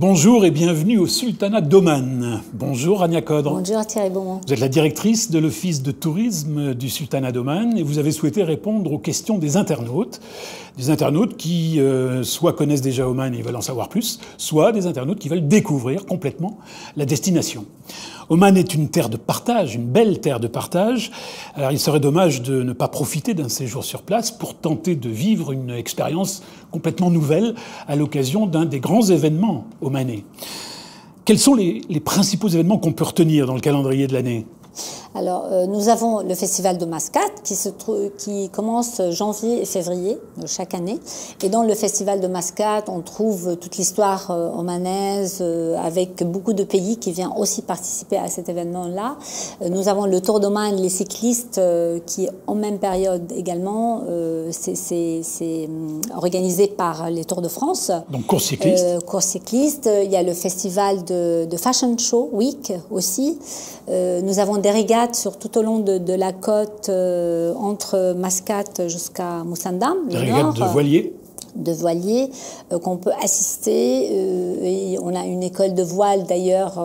Bonjour et bienvenue au Sultanat d'Oman. Bonjour Rania Codre. Bonjour Thierry Beaumont. Vous êtes la directrice de l'Office de tourisme du Sultanat d'Oman et vous avez souhaité répondre aux questions des internautes. Des internautes qui soit connaissent déjà Oman et veulent en savoir plus, soit des internautes qui veulent découvrir complètement la destination. Oman est une terre de partage, une belle terre de partage. Alors il serait dommage de ne pas profiter d'un séjour sur place pour tenter de vivre une expérience complètement nouvelle à l'occasion d'un des grands événements omanais. Quels sont les principaux événements qu'on peut retenir dans le calendrier de l'année ? Alors, nous avons le festival de Mascate qui commence janvier et février de chaque année. Et dans le festival de Mascate, on trouve toute l'histoire omanaise avec beaucoup de pays qui viennent aussi participer à cet événement-là. Nous avons le Tour d'Oman, les cyclistes qui, en même période également, c'est organisé par les Tours de France. Donc course cycliste. Course cycliste. Il y a le festival de Fashion Show Week aussi. Nous avons des régates tout au long de la côte entre Mascate jusqu'à Musandam. Des régates de voiliers. De voiliers qu'on peut assister. Et on a une école de voile d'ailleurs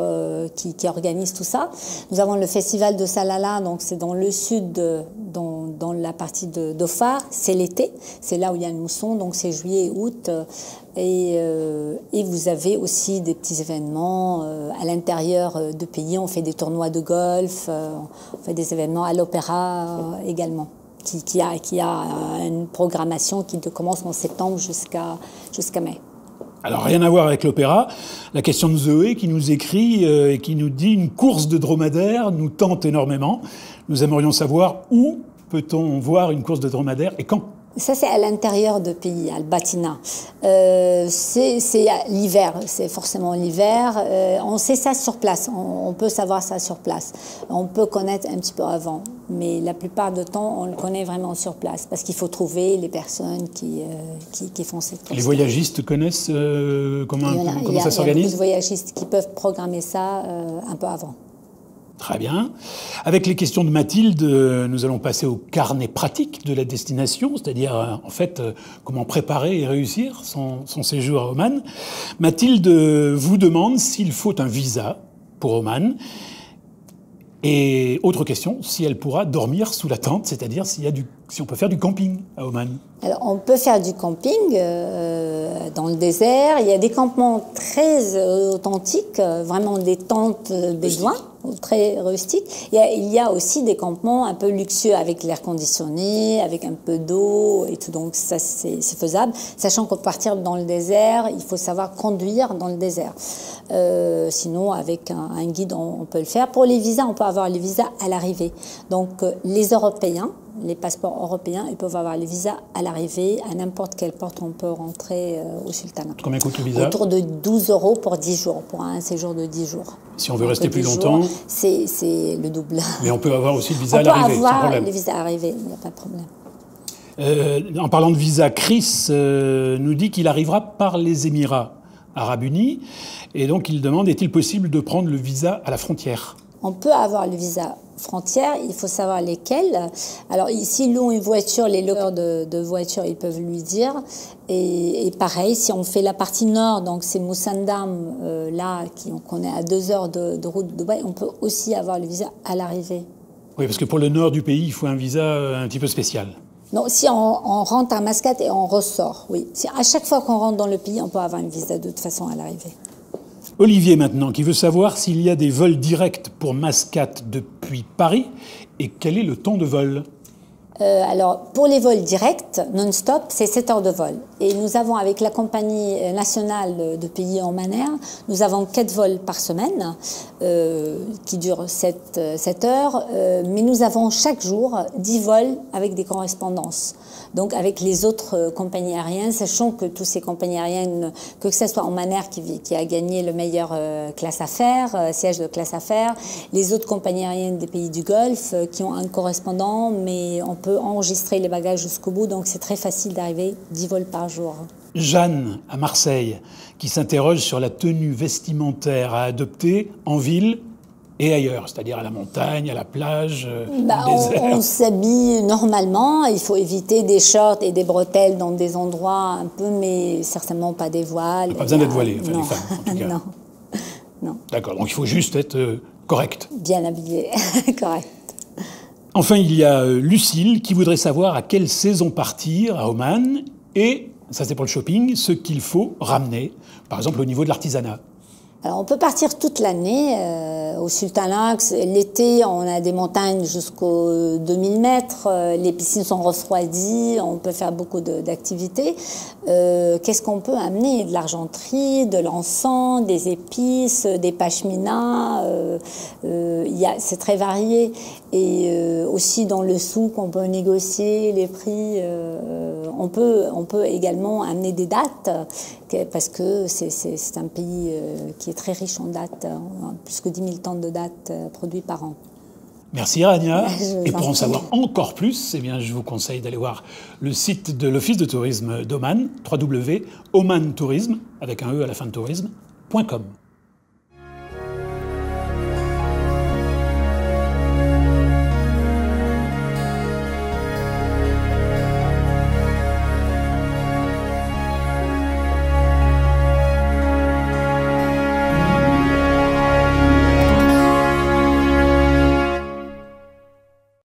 qui organise tout ça. Nous avons le festival de Salalah, donc c'est dans le sud, dans la partie d'Ofar. C'est l'été, c'est là où il y a le mousson, donc c'est juillet et août. Et vous avez aussi des petits événements à l'intérieur de pays. On fait des tournois de golf, on fait des événements à l'opéra également. Qui a une programmation qui commence en septembre jusqu'à mai. Alors, rien à voir avec l'opéra. La question de Zoé qui nous écrit et qui nous dit « Une course de dromadaire nous tente énormément. Nous aimerions savoir où peut-on voir une course de dromadaire et quand ?» Ça, c'est à l'intérieur de pays, à Al-Batina. C'est l'hiver, c'est forcément l'hiver. On sait ça sur place, on peut savoir ça sur place. On peut connaître un petit peu avant, mais la plupart du temps, on le connaît vraiment sur place, parce qu'il faut trouver les personnes qui font cette course. Les voyagistes connaissent comment ça s'organise ? Il y a beaucoup de voyagistes qui peuvent programmer ça un peu avant. Très bien. Avec les questions de Mathilde, nous allons passer au carnet pratique de la destination, c'est-à-dire, en fait, comment préparer et réussir son séjour à Oman. Mathilde vous demande s'il faut un visa pour Oman. Et autre question, si elle pourra dormir sous la tente, c'est-à-dire si on peut faire du camping à Oman. Alors, on peut faire du camping dans le désert. Il y a des campements très authentiques, vraiment des tentes bédouins, très rustiques. Il y a aussi des campements un peu luxueux avec l'air conditionné, avec un peu d'eau et tout. Donc ça, c'est faisable. Sachant qu'au partir dans le désert, il faut savoir conduire dans le désert. Sinon, avec un guide, on peut le faire. Pour les visas, on peut avoir les visas à l'arrivée. Donc, les Européens, les passeports européens, ils peuvent avoir les visas à l'arrivée. À n'importe quelle porte, on peut rentrer au sultanat. Combien coûte le visa ? Autour de 12 € pour 10 jours, pour un séjour de 10 jours. Si on veut rester plus longtemps, c'est le double. Mais on peut avoir aussi le visa à l'arrivée, sans problème. On peut avoir les visas à l'arrivée, il n'y a pas de problème. En parlant de visa, Chris nous dit qu'il arrivera par les Émirats arabes unis. Et donc, il demande, est-il possible de prendre le visa à la frontière ? On peut avoir le visa frontière, il faut savoir lesquels. Alors, s'ils louent une voiture, les locataires de voiture, ils peuvent lui dire. Et pareil, si on fait la partie nord, donc c'est Musandam, là, qu'on est à 2 heures de route de Dubaï, on peut aussi avoir le visa à l'arrivée. Oui, parce que pour le nord du pays, il faut un visa un petit peu spécial. Non, si on rentre à Mascate et on ressort, oui. Si à chaque fois qu'on rentre dans le pays, on peut avoir un visa de toute façon à l'arrivée. Olivier maintenant, qui veut savoir s'il y a des vols directs pour Mascate depuis Paris et quel est le temps de vol. Alors, pour les vols directs, non-stop, c'est 7 heures de vol. Et nous avons, avec la compagnie nationale de pays omanaire, nous avons 4 vols par semaine qui durent 7 heures. Mais nous avons chaque jour 10 vols avec des correspondances. Donc, avec les autres compagnies aériennes, sachant que toutes ces compagnies aériennes, que ce soit Omanair qui a gagné le meilleur classe affaires, siège de classe affaires, les autres compagnies aériennes des pays du Golfe qui ont un correspondant, mais on peut enregistrer les bagages jusqu'au bout, donc c'est très facile d'arriver 10 vols par jour. Jeanne, à Marseille, qui s'interroge sur la tenue vestimentaire à adopter en ville et ailleurs, c'est-à-dire à la montagne, à la plage, au désert. On s'habille normalement, il faut éviter des shorts et des bretelles dans des endroits un peu, mais certainement pas des voiles. Pas besoin d'être voilé, enfin, non. les femmes, en tout cas. Non. Non. D'accord, donc il faut juste être correct. Bien habillé, correct. Enfin, il y a Lucille qui voudrait savoir à quelle saison partir à Oman et, ça c'est pour le shopping, ce qu'il faut ramener, par exemple au niveau de l'artisanat. Alors on peut partir toute l'année au Sultanat. L'été, on a des montagnes jusqu'aux 2000 mètres. Les piscines sont refroidies. On peut faire beaucoup d'activités. Qu'est-ce qu'on peut amener? De l'argenterie, de l'encens, des épices, des pashminas. C'est très varié. Et aussi dans le souk, on peut négocier les prix. On peut également amener des dattes parce que c'est un pays qui est très riche en dattes, plus que 10 000 tonnes de dattes produites par an. Merci Rania. Et pour en savoir encore plus, eh bien, je vous conseille d'aller voir le site de l'Office de tourisme d'Oman, www.omantourisme, avec un E à la fin de tourisme.com.